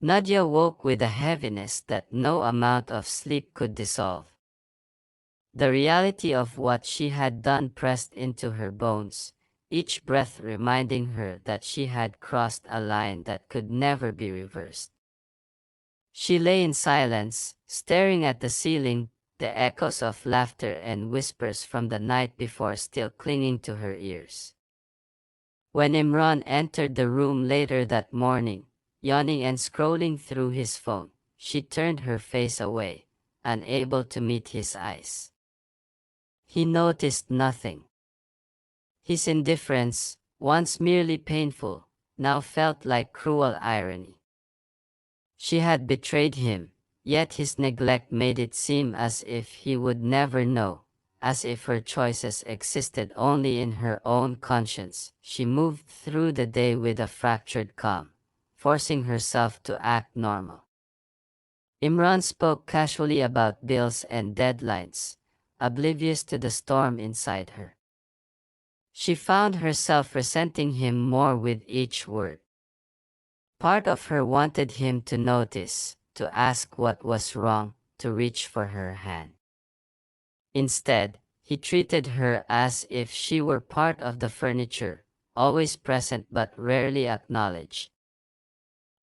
Nadia woke with a heaviness that no amount of sleep could dissolve. The reality of what she had done pressed into her bones, each breath reminding her that she had crossed a line that could never be reversed. She lay in silence, staring at the ceiling, the echoes of laughter and whispers from the night before still clinging to her ears. When Imran entered the room later that morning, yawning and scrolling through his phone, she turned her face away, unable to meet his eyes. He noticed nothing. His indifference, once merely painful, now felt like cruel irony. She had betrayed him, yet his neglect made it seem as if he would never know, as if her choices existed only in her own conscience. She moved through the day with a fractured calm, forcing herself to act normal. Imran spoke casually about bills and deadlines, oblivious to the storm inside her. She found herself resenting him more with each word. Part of her wanted him to notice, to ask what was wrong, to reach for her hand. Instead, he treated her as if she were part of the furniture, always present but rarely acknowledged.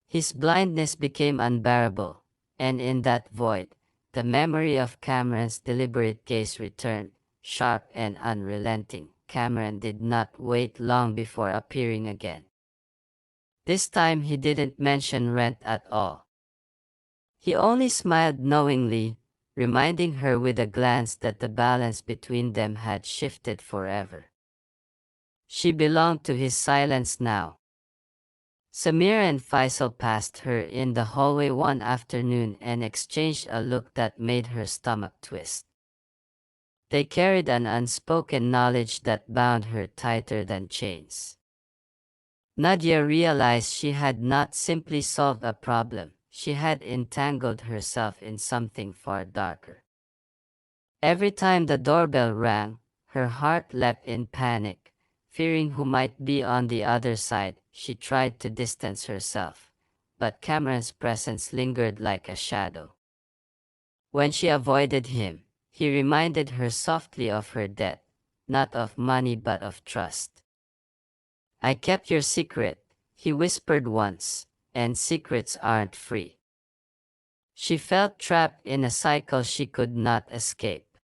His blindness became unbearable, and in that void, the memory of Cameron's deliberate gaze returned, sharp and unrelenting. Cameron did not wait long before appearing again. This time he didn't mention rent at all. He only smiled knowingly, reminding her with a glance that the balance between them had shifted forever. She belonged to his silence now. Samir and Faisal passed her in the hallway one afternoon and exchanged a look that made her stomach twist. They carried an unspoken knowledge that bound her tighter than chains. Nadia realized she had not simply solved a problem, she had entangled herself in something far darker. Every time the doorbell rang, her heart leapt in panic. Fearing who might be on the other side, she tried to distance herself, but Cameron's presence lingered like a shadow. When she avoided him, he reminded her softly of her debt, not of money but of trust. "I kept your secret," he whispered once, "and secrets aren't free." She felt trapped in a cycle she could not escape.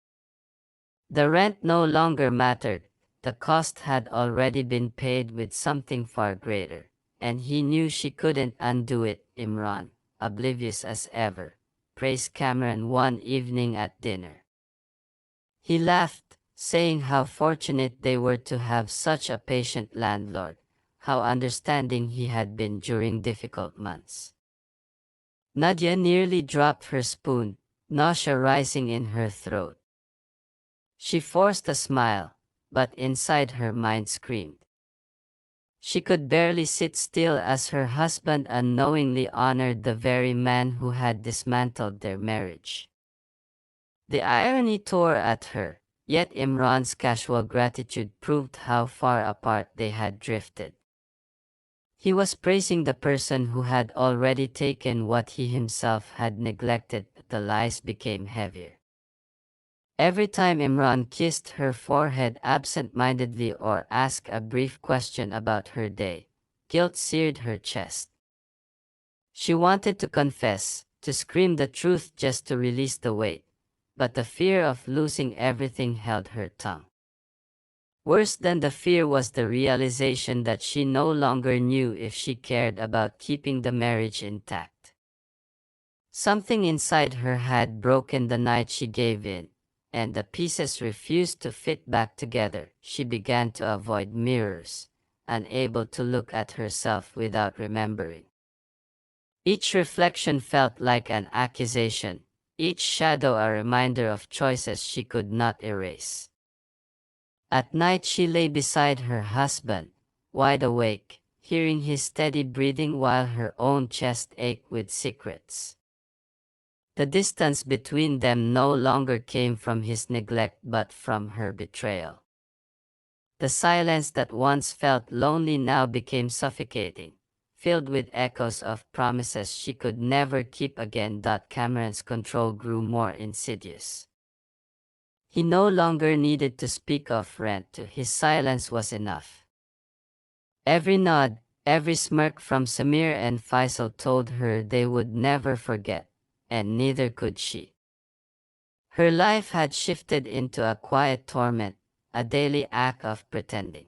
The rent no longer mattered, the cost had already been paid with something far greater, and he knew she couldn't undo it. Imran, oblivious as ever, praised Cameron one evening at dinner. He laughed, saying how fortunate they were to have such a patient landlord, how understanding he had been during difficult months. Nadia nearly dropped her spoon, nausea rising in her throat. She forced a smile, but inside her mind screamed. She could barely sit still as her husband unknowingly honored the very man who had dismantled their marriage. The irony tore at her, yet Imran's casual gratitude proved how far apart they had drifted. He was praising the person who had already taken what he himself had neglected. The lies became heavier. Every time Imran kissed her forehead absent-mindedly or asked a brief question about her day, guilt seared her chest. She wanted to confess, to scream the truth just to release the weight, but the fear of losing everything held her tongue. Worse than the fear was the realization that she no longer knew if she cared about keeping the marriage intact. Something inside her had broken the night she gave in, and the pieces refused to fit back together. She began to avoid mirrors, unable to look at herself without remembering. Each reflection felt like an accusation, each shadow a reminder of choices she could not erase. At night she lay beside her husband, wide awake, hearing his steady breathing while her own chest ached with secrets. The distance between them no longer came from his neglect but from her betrayal. The silence that once felt lonely now became suffocating, filled with echoes of promises she could never keep again. Cameron's control grew more insidious. He no longer needed to speak of rent. His silence was enough. Every nod, every smirk from Samir and Faisal told her they would never forget, and neither could she. Her life had shifted into a quiet torment, a daily act of pretending.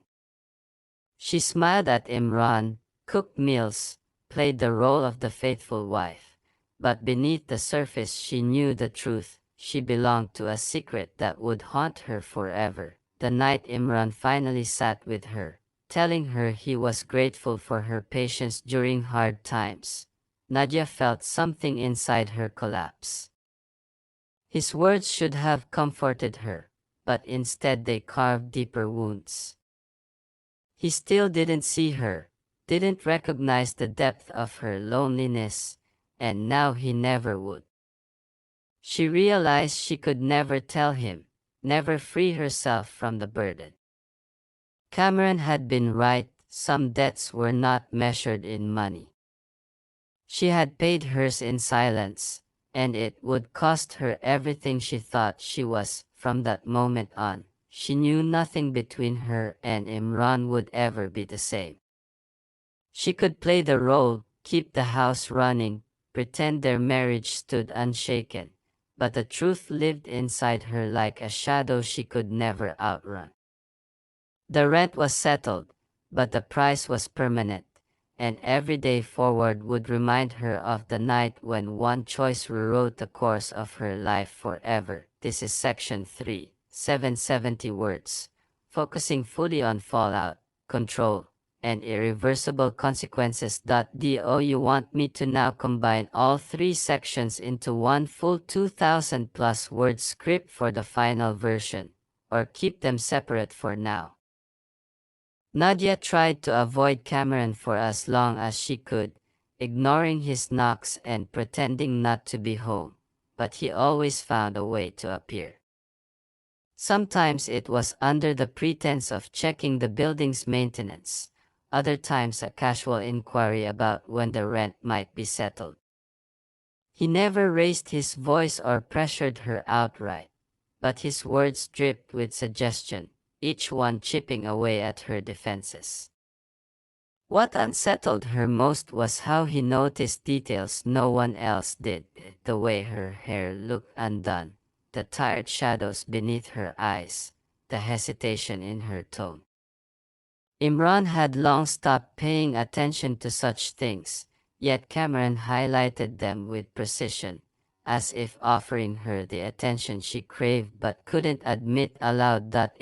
She smiled at Imran, cooked meals, played the role of the faithful wife, but beneath the surface she knew the truth. She belonged to a secret that would haunt her forever. The night Imran finally sat with her, telling her he was grateful for her patience during hard times, Nadia felt something inside her collapse. His words should have comforted her, but instead they carved deeper wounds. He still didn't see her, didn't recognize the depth of her loneliness, and now he never would. She realized she could never tell him, never free herself from the burden. Cameron had been right, some debts were not measured in money. She had paid hers in silence, and it would cost her everything she thought she was. From that moment on, she knew nothing between her and Imran would ever be the same. She could play the role, keep the house running, pretend their marriage stood unshaken, but the truth lived inside her like a shadow she could never outrun. The rent was settled, but the price was permanent, and every day forward would remind her of the night when one choice rewrote the course of her life forever. This is section 3, 770 words, focusing fully on fallout, control, and irreversible consequences. Do you want me to now combine all 3 sections into one full 2,000 plus word script for the final version, or keep them separate for now? Nadia tried to avoid Cameron for as long as she could, ignoring his knocks and pretending not to be home, but he always found a way to appear. Sometimes it was under the pretense of checking the building's maintenance, other times a casual inquiry about when the rent might be settled. He never raised his voice or pressured her outright, but his words dripped with suggestion, each one chipping away at her defenses. What unsettled her most was how he noticed details no one else did, the way her hair looked undone, the tired shadows beneath her eyes, the hesitation in her tone. Imran had long stopped paying attention to such things, yet Cameron highlighted them with precision, as if offering her the attention she craved but couldn't admit aloud. At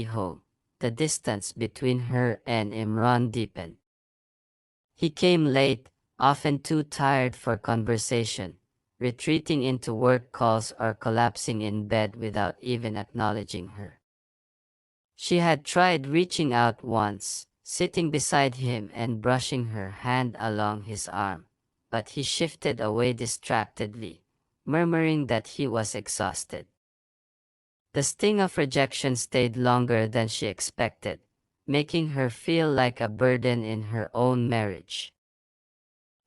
home, the distance between her and Imran deepened. He came late, often too tired for conversation, retreating into work calls or collapsing in bed without even acknowledging her. She had tried reaching out once, sitting beside him and brushing her hand along his arm, but he shifted away distractedly, murmuring that he was exhausted. The sting of rejection stayed longer than she expected, making her feel like a burden in her own marriage.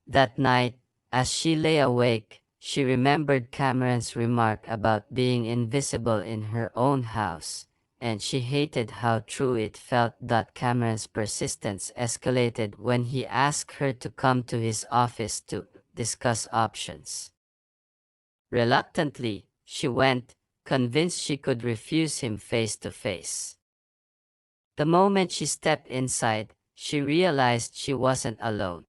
That night, as she lay awake, she remembered Cameron's remark about being invisible in her own house, and she hated how true it felt. Cameron's persistence escalated when he asked her to come to his office to discuss options. Reluctantly, she went, convinced she could refuse him face to face. The moment she stepped inside, she realized she wasn't alone.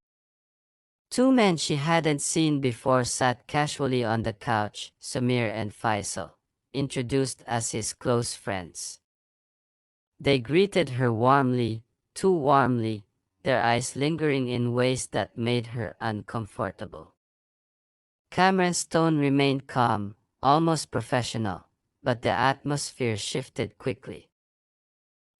2 men she hadn't seen before sat casually on the couch, Samir and Faisal, introduced as his close friends. They greeted her warmly, too warmly, their eyes lingering in ways that made her uncomfortable. Cameron's tone remained calm, almost professional, but the atmosphere shifted quickly.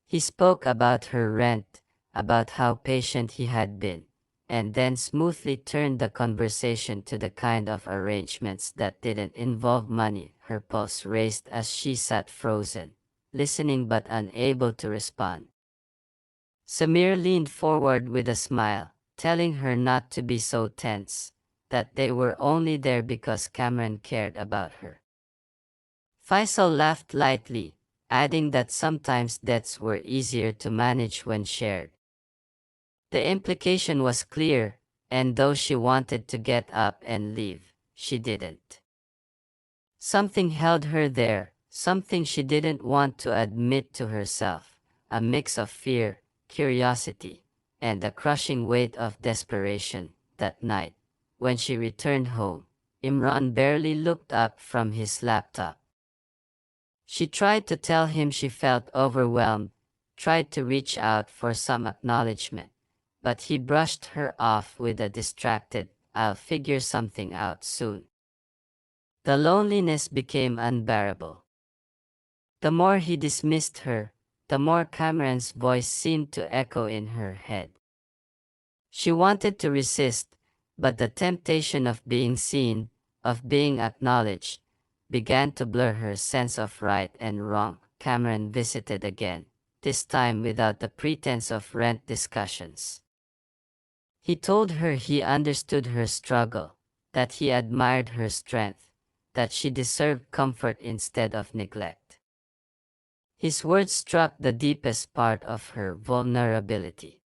He spoke about her rent, about how patient he had been, and then smoothly turned the conversation to the kind of arrangements that didn't involve money. Her pulse raced as she sat frozen, listening but unable to respond. Samir leaned forward with a smile, telling her not to be so tense, that they were only there because Cameron cared about her. Faisal laughed lightly, adding that sometimes debts were easier to manage when shared. The implication was clear, and though she wanted to get up and leave, she didn't. Something held her there, something she didn't want to admit to herself, a mix of fear, curiosity, and the crushing weight of desperation. That night, when she returned home, Imran barely looked up from his laptop. She tried to tell him she felt overwhelmed, tried to reach out for some acknowledgement, but he brushed her off with a distracted, "I'll figure something out soon." The loneliness became unbearable. The more he dismissed her, the more Cameron's voice seemed to echo in her head. She wanted to resist, but the temptation of being seen, of being acknowledged, began to blur her sense of right and wrong. Cameron visited again, this time without the pretense of rent discussions. He told her he understood her struggle, that he admired her strength, that she deserved comfort instead of neglect. His words struck the deepest part of her vulnerability.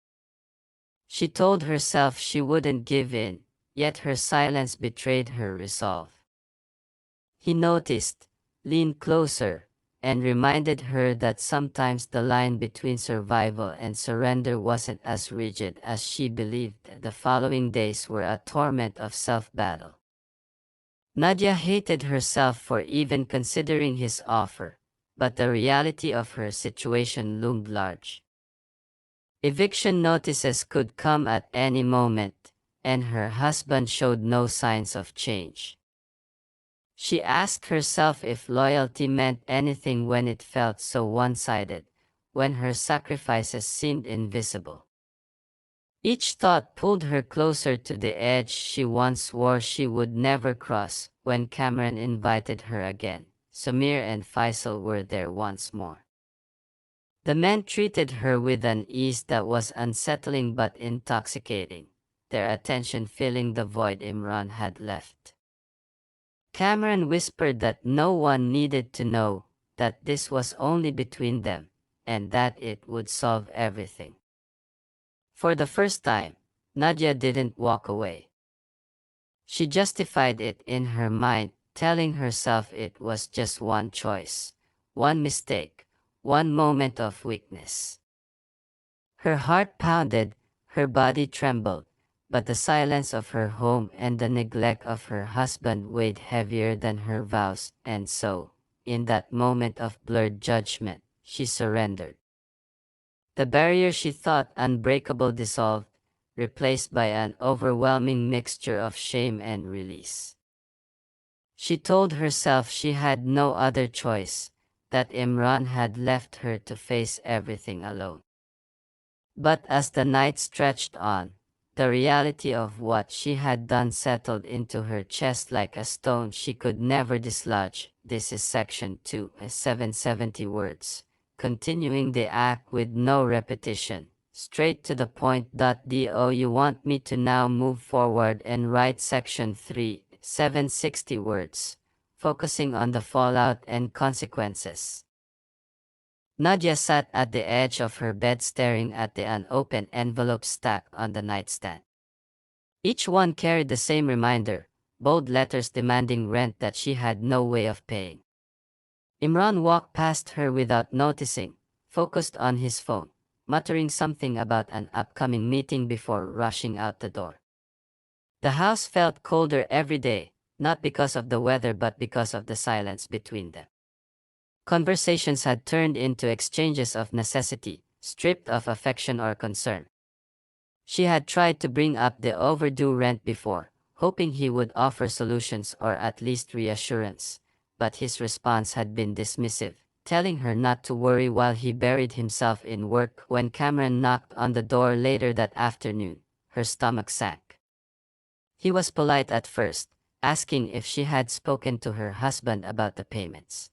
She told herself she wouldn't give in, yet her silence betrayed her resolve. He noticed, leaned closer, and reminded her that sometimes the line between survival and surrender wasn't as rigid as she believed. The following days were a torment of self-battle. Nadia hated herself for even considering his offer, but the reality of her situation loomed large. Eviction notices could come at any moment, and her husband showed no signs of change. She asked herself if loyalty meant anything when it felt so one-sided, when her sacrifices seemed invisible. Each thought pulled her closer to the edge she once swore she would never cross. When Cameron invited her again, Samir and Faisal were there once more. The men treated her with an ease that was unsettling but intoxicating, their attention filling the void Imran had left. Cameron whispered that no one needed to know, that this was only between them, and that it would solve everything. For the first time, Nadia didn't walk away. She justified it in her mind, telling herself it was just one choice, one mistake, one moment of weakness. Her heart pounded, her body trembled, but the silence of her home and the neglect of her husband weighed heavier than her vows, and so, in that moment of blurred judgment, she surrendered. The barrier she thought unbreakable dissolved, replaced by an overwhelming mixture of shame and release. She told herself she had no other choice, that Imran had left her to face everything alone. But as the night stretched on, the reality of what she had done settled into her chest like a stone she could never dislodge. This is section 2, 770 words, continuing the act with no repetition. Straight to the point. Do you want me to now move forward and write section 3, 760 words, focusing on the fallout and consequences? Nadia sat at the edge of her bed staring at the unopened envelopes stacked on the nightstand. Each one carried the same reminder, bold letters demanding rent that she had no way of paying. Imran walked past her without noticing, focused on his phone, muttering something about an upcoming meeting before rushing out the door. The house felt colder every day, not because of the weather but because of the silence between them. Conversations had turned into exchanges of necessity, stripped of affection or concern. She had tried to bring up the overdue rent before, hoping he would offer solutions or at least reassurance, but his response had been dismissive, telling her not to worry while he buried himself in work. When Cameron knocked on the door later that afternoon, her stomach sank. He was polite at first, asking if she had spoken to her husband about the payments.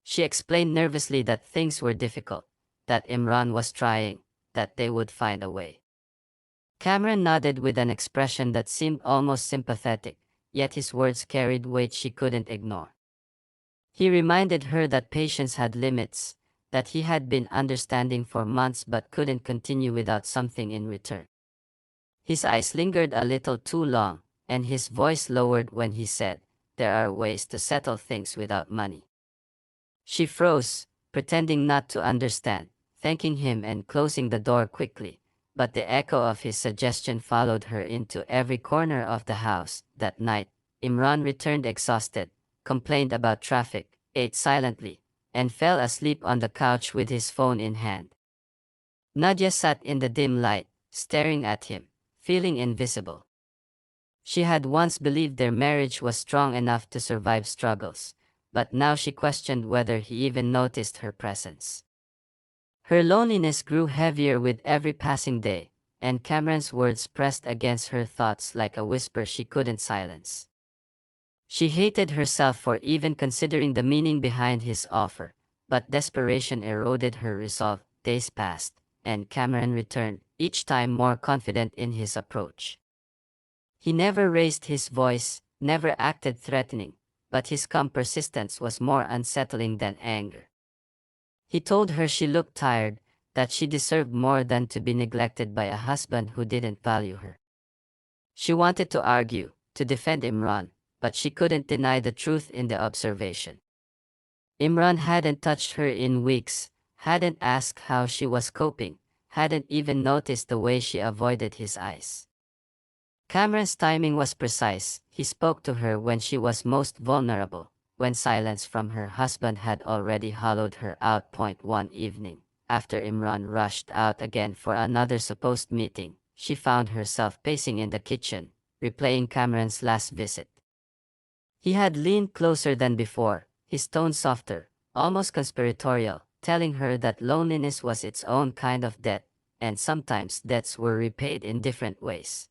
She explained nervously that things were difficult, that Imran was trying, that they would find a way. Cameron nodded with an expression that seemed almost sympathetic, yet his words carried weight she couldn't ignore. He reminded her that patience had limits, that he had been understanding for months but couldn't continue without something in return. His eyes lingered a little too long, and his voice lowered when he said, "There are ways to settle things without money." She froze, pretending not to understand, thanking him and closing the door quickly, but the echo of his suggestion followed her into every corner of the house. That night, Imran returned exhausted, complained about traffic, ate silently, and fell asleep on the couch with his phone in hand. Nadia sat in the dim light, staring at him, feeling invisible. She had once believed their marriage was strong enough to survive struggles, but now she questioned whether he even noticed her presence. Her loneliness grew heavier with every passing day, and Cameron's words pressed against her thoughts like a whisper she couldn't silence. She hated herself for even considering the meaning behind his offer, but desperation eroded her resolve. Days passed, and Cameron returned, each time more confident in his approach. He never raised his voice, never acted threatening, but his calm persistence was more unsettling than anger. He told her she looked tired, that she deserved more than to be neglected by a husband who didn't value her. She wanted to argue, to defend Imran, but she couldn't deny the truth in the observation. Imran hadn't touched her in weeks, hadn't asked how she was coping, hadn't even noticed the way she avoided his eyes. Cameron's timing was precise. He spoke to her when she was most vulnerable, when silence from her husband had already hollowed her out. One evening, after Imran rushed out again for another supposed meeting, she found herself pacing in the kitchen, replaying Cameron's last visit. He had leaned closer than before, his tone softer, almost conspiratorial, telling her that loneliness was its own kind of debt, and sometimes debts were repaid in different ways.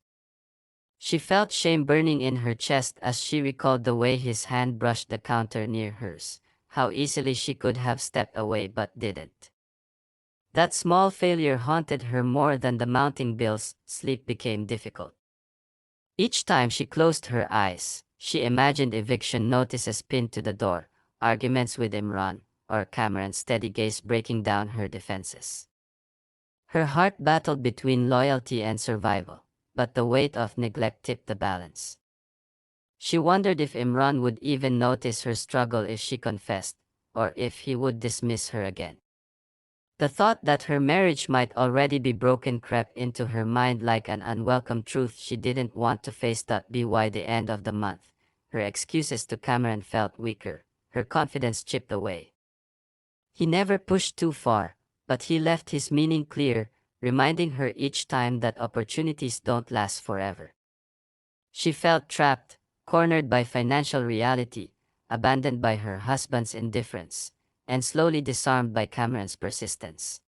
She felt shame burning in her chest as she recalled the way his hand brushed the counter near hers, how easily she could have stepped away but didn't. That small failure haunted her more than the mounting bills. Sleep became difficult. Each time she closed her eyes, she imagined eviction notices pinned to the door, arguments with Imran, or Cameron's steady gaze breaking down her defenses. Her heart battled between loyalty and survival, but the weight of neglect tipped the balance. She wondered if Imran would even notice her struggle if she confessed, or if he would dismiss her again. The thought that her marriage might already be broken crept into her mind like an unwelcome truth she didn't want to face. By the end of the month, her excuses to Cameron felt weaker, her confidence chipped away. He never pushed too far, but he left his meaning clear, reminding her each time that opportunities don't last forever. She felt trapped, cornered by financial reality, abandoned by her husband's indifference, and slowly disarmed by Cameron's persistence.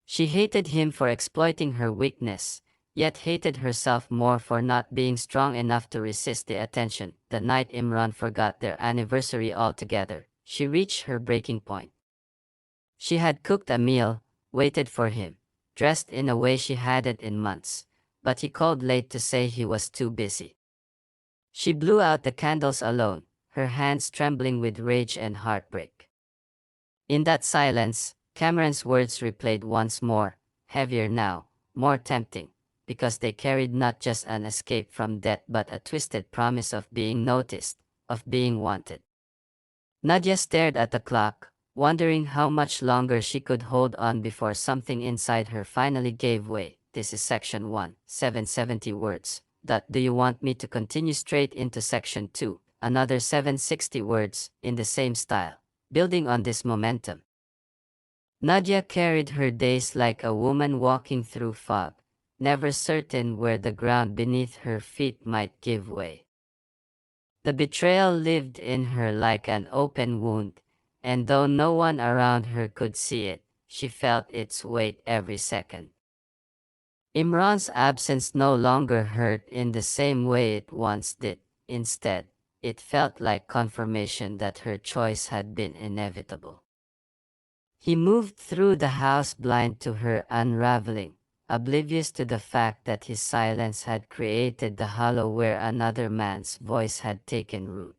She hated him for exploiting her weakness, yet hated herself more for not being strong enough to resist the attention. The night Imran forgot their anniversary altogether, she reached her breaking point. She had cooked a meal, waited for him, dressed in a way she hadn't in months, but he called late to say he was too busy. She blew out the candles alone, her hands trembling with rage and heartbreak. In that silence, Cameron's words replayed once more, heavier now, more tempting, because they carried not just an escape from death but a twisted promise of being noticed, of being wanted. Nadia stared at the clock, wondering how much longer she could hold on before something inside her finally gave way. This is section 1, 770 words. Do you want me to continue straight into section 2, another 760 words, in the same style, building on this momentum? Nadia carried her days like a woman walking through fog, never certain where the ground beneath her feet might give way. The betrayal lived in her like an open wound, and though no one around her could see it, she felt its weight every second. Imran's absence no longer hurt in the same way it once did. Instead, it felt like confirmation that her choice had been inevitable. He moved through the house blind to her unraveling, oblivious to the fact that his silence had created the hollow where another man's voice had taken root.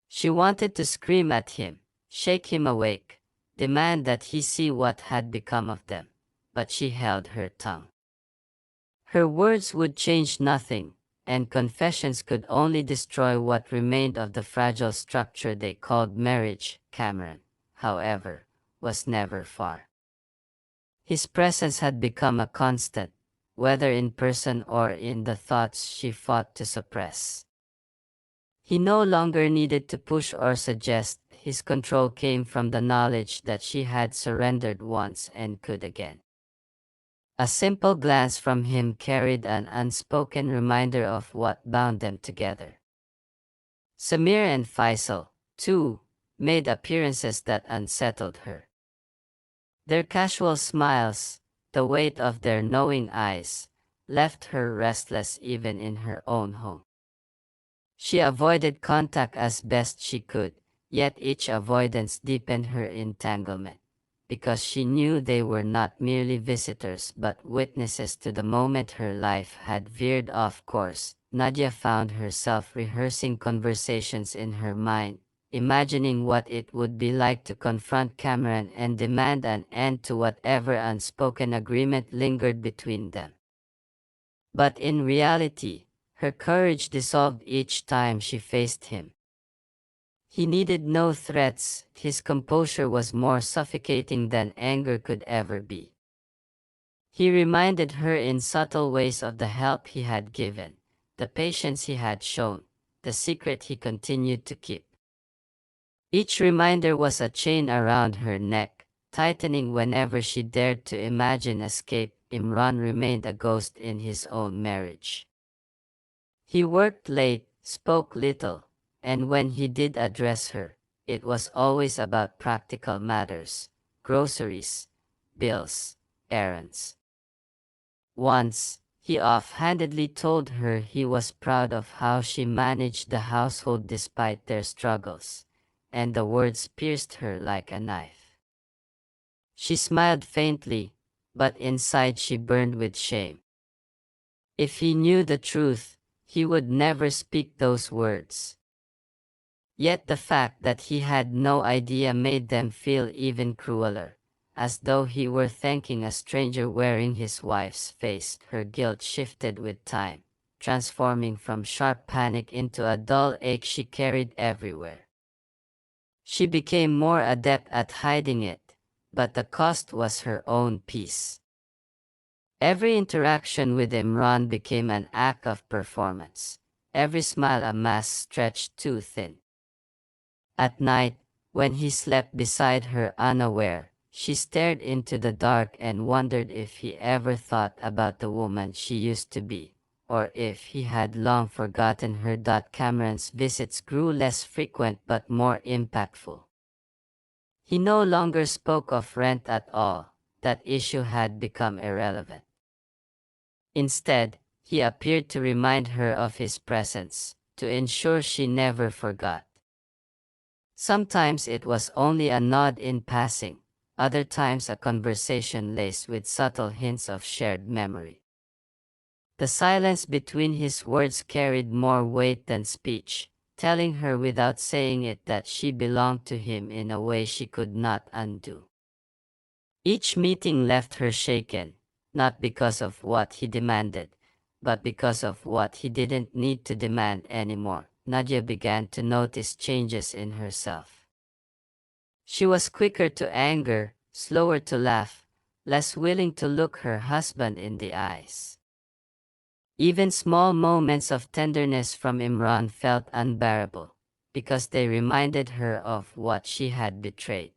She wanted to scream at him, shake him awake, demand that he see what had become of them, but she held her tongue. Her words would change nothing, and confessions could only destroy what remained of the fragile structure they called marriage. Cameron, however, was never far. His presence had become a constant, whether in person or in the thoughts she fought to suppress. He no longer needed to push or suggest, his control came from the knowledge that she had surrendered once and could again. A simple glance from him carried an unspoken reminder of what bound them together. Samir and Faisal, too, made appearances that unsettled her. Their casual smiles, the weight of their knowing eyes, left her restless even in her own home. She avoided contact as best she could, yet each avoidance deepened her entanglement, because she knew they were not merely visitors but witnesses to the moment her life had veered off course. Nadia found herself rehearsing conversations in her mind, imagining what it would be like to confront Cameron and demand an end to whatever unspoken agreement lingered between them. But in reality, her courage dissolved each time she faced him. He needed no threats, his composure was more suffocating than anger could ever be. He reminded her in subtle ways of the help he had given, the patience he had shown, the secret he continued to keep. Each reminder was a chain around her neck, tightening whenever she dared to imagine escape. Imran remained a ghost in his own marriage. He worked late, spoke little, and when he did address her, it was always about practical matters, groceries, bills, errands. Once, he offhandedly told her he was proud of how she managed the household despite their struggles, and the words pierced her like a knife. She smiled faintly, but inside she burned with shame. If he knew the truth, he would never speak those words. Yet the fact that he had no idea made them feel even crueler, as though he were thanking a stranger wearing his wife's face. Her guilt shifted with time, transforming from sharp panic into a dull ache she carried everywhere. She became more adept at hiding it, but the cost was her own peace. Every interaction with Imran became an act of performance, every smile a mask stretched too thin. At night, when he slept beside her unaware, she stared into the dark and wondered if he ever thought about the woman she used to be, or if he had long forgotten her. Cameron's visits grew less frequent but more impactful. He no longer spoke of rent at all, that issue had become irrelevant. Instead, he appeared to remind her of his presence, to ensure she never forgot. Sometimes it was only a nod in passing, other times a conversation laced with subtle hints of shared memory. The silence between his words carried more weight than speech, telling her without saying it that she belonged to him in a way she could not undo. Each meeting left her shaken, not because of what he demanded, but because of what he didn't need to demand anymore. Nadia began to notice changes in herself. She was quicker to anger, slower to laugh, less willing to look her husband in the eyes. Even small moments of tenderness from Imran felt unbearable, because they reminded her of what she had betrayed.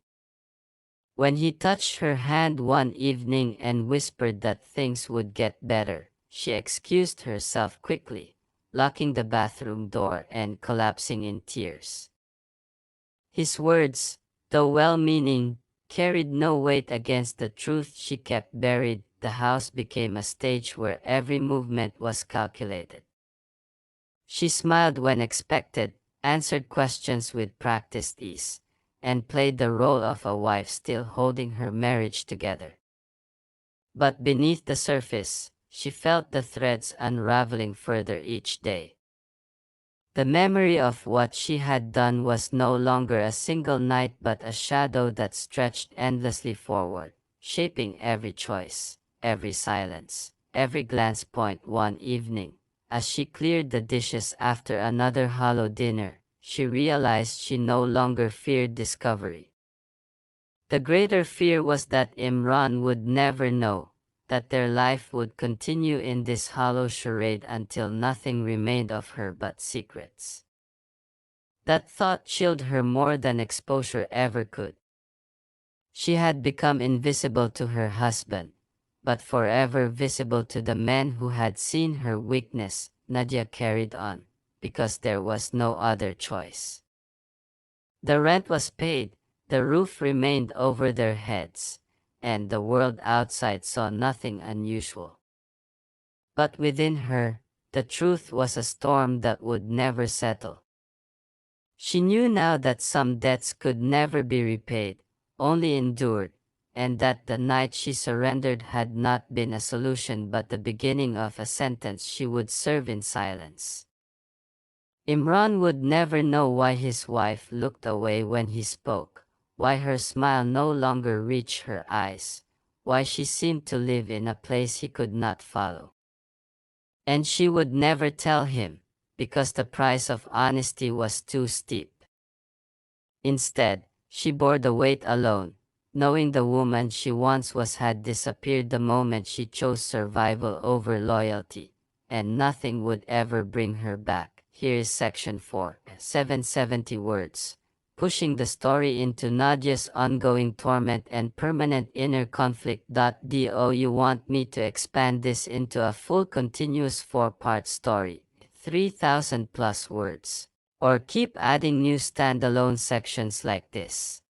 When he touched her hand one evening and whispered that things would get better, she excused herself quickly, locking the bathroom door and collapsing in tears. His words, though well-meaning, carried no weight against the truth she kept buried. The house became a stage where every movement was calculated. She smiled when expected, answered questions with practiced ease, and played the role of a wife still holding her marriage together. But beneath the surface, she felt the threads unraveling further each day. The memory of what she had done was no longer a single night but a shadow that stretched endlessly forward, shaping every choice, every silence, every glance. One evening, as she cleared the dishes after another hollow dinner, she realized she no longer feared discovery. The greater fear was that Imran would never know, that their life would continue in this hollow charade until nothing remained of her but secrets. That thought chilled her more than exposure ever could. She had become invisible to her husband, but forever visible to the men who had seen her weakness. Nadia carried on, because there was no other choice. The rent was paid, the roof remained over their heads, and the world outside saw nothing unusual. But within her, the truth was a storm that would never settle. She knew now that some debts could never be repaid, only endured, and that the night she surrendered had not been a solution but the beginning of a sentence she would serve in silence. Imran would never know why his wife looked away when he spoke, why her smile no longer reached her eyes, why she seemed to live in a place he could not follow. And she would never tell him, because the price of honesty was too steep. Instead, she bore the weight alone, knowing the woman she once was had disappeared the moment she chose survival over loyalty, and nothing would ever bring her back. Here is section 4, 770 words, pushing the story into Nadia's ongoing torment and permanent inner conflict. Do you want me to expand this into a full continuous 4-part story, 3,000 plus words? Or keep adding new standalone sections like this?